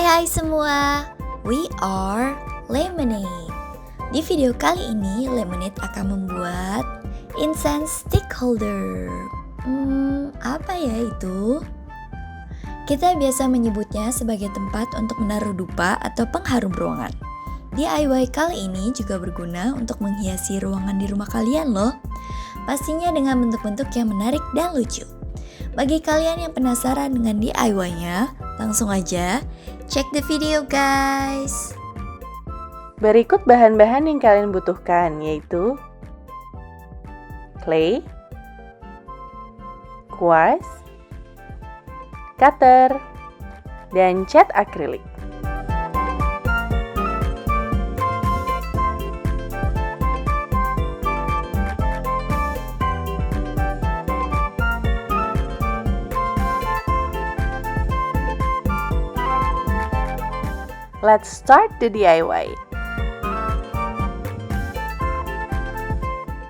Hai semua, we are Lemonade. Di video kali ini, Lemonade akan membuat incense stick holder. Apa ya itu? Kita biasa menyebutnya sebagai tempat untuk menaruh dupa atau pengharum ruangan. DIY kali ini juga berguna untuk menghiasi ruangan di rumah kalian loh. Pastinya dengan bentuk-bentuk yang menarik dan lucu. Bagi kalian yang penasaran dengan DIY-nya, langsung aja cek the video guys. Berikut bahan-bahan yang kalian butuhkan, yaitu clay, kuas, cutter, dan cat akrilik. Let's start the DIY.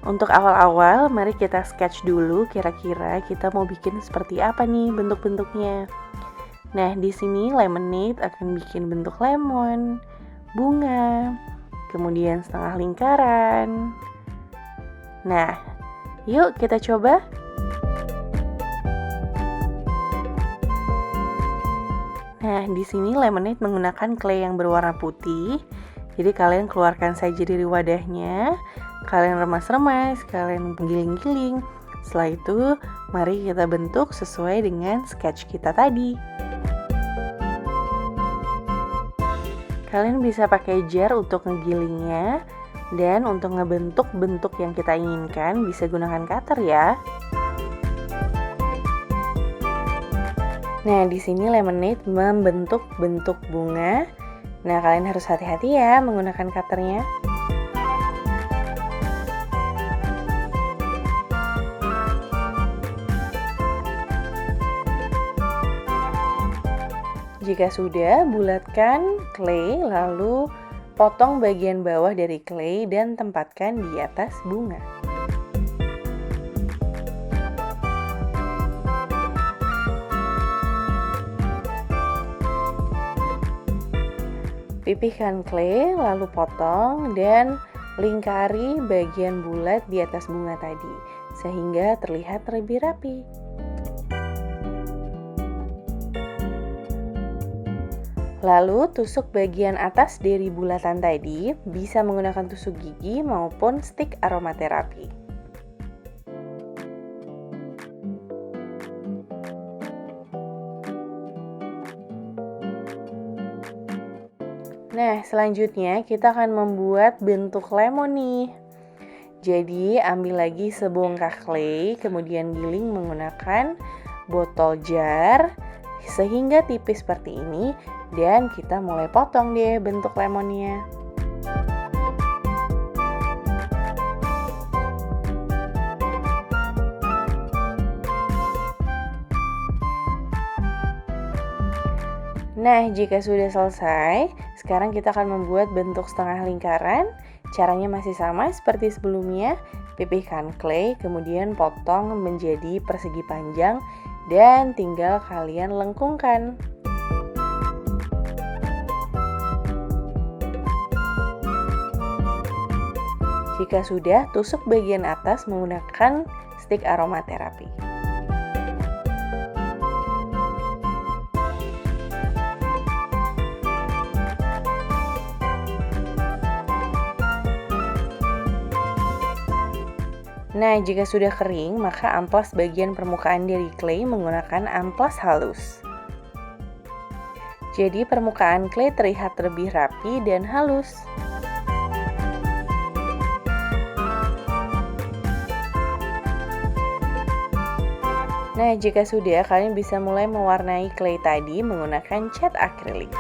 Untuk awal-awal, mari kita sketch dulu kira-kira kita mau bikin seperti apa nih bentuk-bentuknya. Nah, di sini Lemonade akan bikin bentuk lemon, bunga, kemudian setengah lingkaran. Nah, yuk kita coba. Nah, di sini Lemonade menggunakan clay yang berwarna putih. Jadi kalian keluarkan saja dari wadahnya, kalian remas-remas, kalian giling-giling. Setelah itu, mari kita bentuk sesuai dengan sketch kita tadi. Kalian bisa pakai jar untuk ngegilingnya, dan untuk ngebentuk bentuk yang kita inginkan bisa gunakan cutter ya. Nah, di sini Lemonade membentuk bentuk bunga. Nah, kalian harus hati-hati ya menggunakan cutternya. Jika sudah, bulatkan clay, lalu potong bagian bawah dari clay dan tempatkan di atas bunga. Pipihkan clay, lalu potong dan lingkari bagian bulat di atas bunga tadi, sehingga terlihat lebih rapi. Lalu tusuk bagian atas dari bulatan tadi, bisa menggunakan tusuk gigi maupun stik aromaterapi. Nah, selanjutnya kita akan membuat bentuk lemon nih. Jadi, ambil lagi sebongkah clay, kemudian giling menggunakan botol jar sehingga tipis seperti ini, dan kita mulai potong deh bentuk lemonnya. Nah, jika sudah selesai, sekarang kita akan membuat bentuk setengah lingkaran. Caranya masih sama seperti sebelumnya. Pipihkan clay, kemudian potong menjadi persegi panjang, dan tinggal kalian lengkungkan. Jika sudah, tusuk bagian atas menggunakan stik aromaterapi. Nah, jika sudah kering, maka amplas bagian permukaan dari clay menggunakan amplas halus. Jadi permukaan clay terlihat lebih rapi dan halus. Nah, jika sudah, kalian bisa mulai mewarnai clay tadi menggunakan cat akrilik.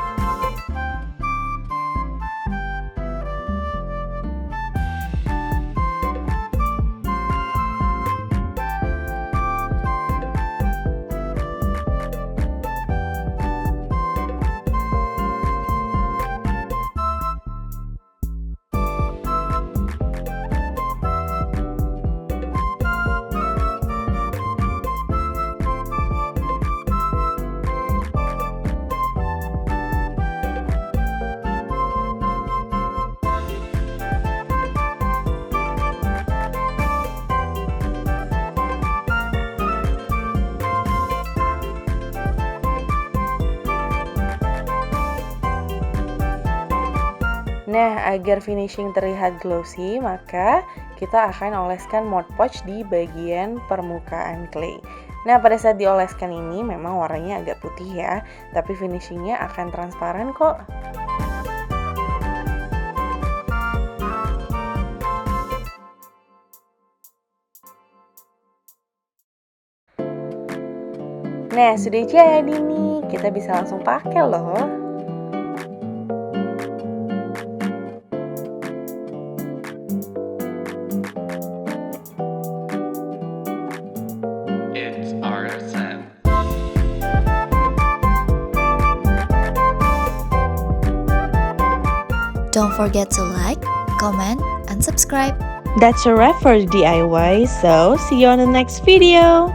Nah, agar finishing terlihat glossy, maka kita akan oleskan Mod Podge di bagian permukaan clay. Nah, pada saat dioleskan ini memang warnanya agak putih ya, tapi finishingnya akan transparan kok. Nah, sudah jadi nih, kita bisa langsung pakai loh. It's RSM. Don't forget to like, comment, and subscribe. That's a wrap for the DIY, so see you on the next video.